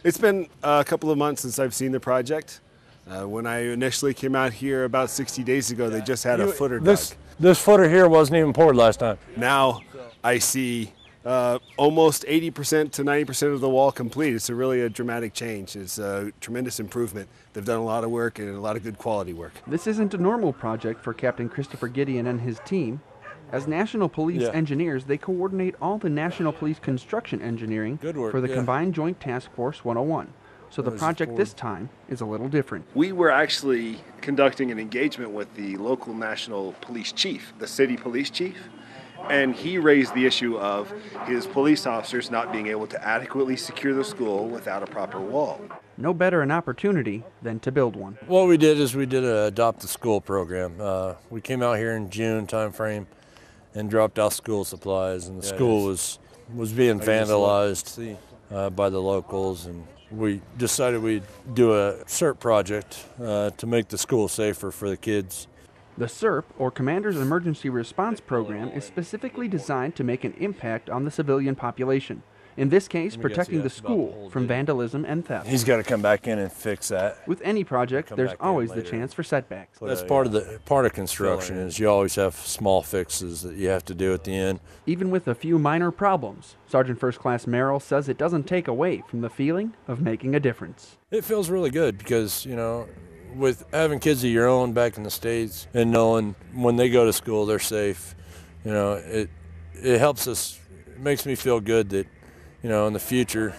It's been a couple of months since I've seen the project. When I initially came out here about 60 days ago, they just had a footer dug. This footer here wasn't even poured last time. Now I see almost 80% to 90% of the wall complete. It's really a dramatic change. It's a tremendous improvement. They've done a lot of work and a lot of good quality work. This isn't a normal project for Captain Christopher Gideon and his team. As National Police engineers, they coordinate all the National Police construction engineering for the Combined Joint Task Force 101. So the project this time is a little different. We were actually conducting an engagement with the local national police chief, the city police chief, and he raised the issue of his police officers not being able to adequately secure the school without a proper wall. No better an opportunity than to build one. What we did is we did an Adopt a School program. We came out here in June timeframe and dropped off school supplies, and the school was being vandalized by the locals, and we decided we'd do a CERT project to make the school safer for the kids. The CERP, or Commander's Emergency Response Program, is specifically designed to make an impact on the civilian population. In this case, protecting the school from vandalism and theft. He's got to come back in and fix that. With any project, there's always the chance for setbacks. That's part of construction is you always have small fixes that you have to do at the end. Even with a few minor problems, Sergeant First Class Merrill says it doesn't take away from the feeling of making a difference. It feels really good because, you know, with having kids of your own back in the States and knowing when they go to school they're safe, you know, it helps us. It makes me feel good that, you know, in the future,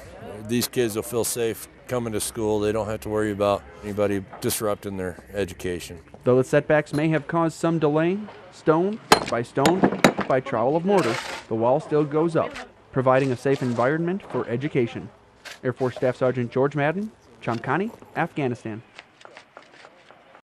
these kids will feel safe coming to school. They don't have to worry about anybody disrupting their education. Though the setbacks may have caused some delay, stone by trowel of mortar, the wall still goes up, providing a safe environment for education. Air Force Staff Sergeant George Maddon, Chamkani, Afghanistan.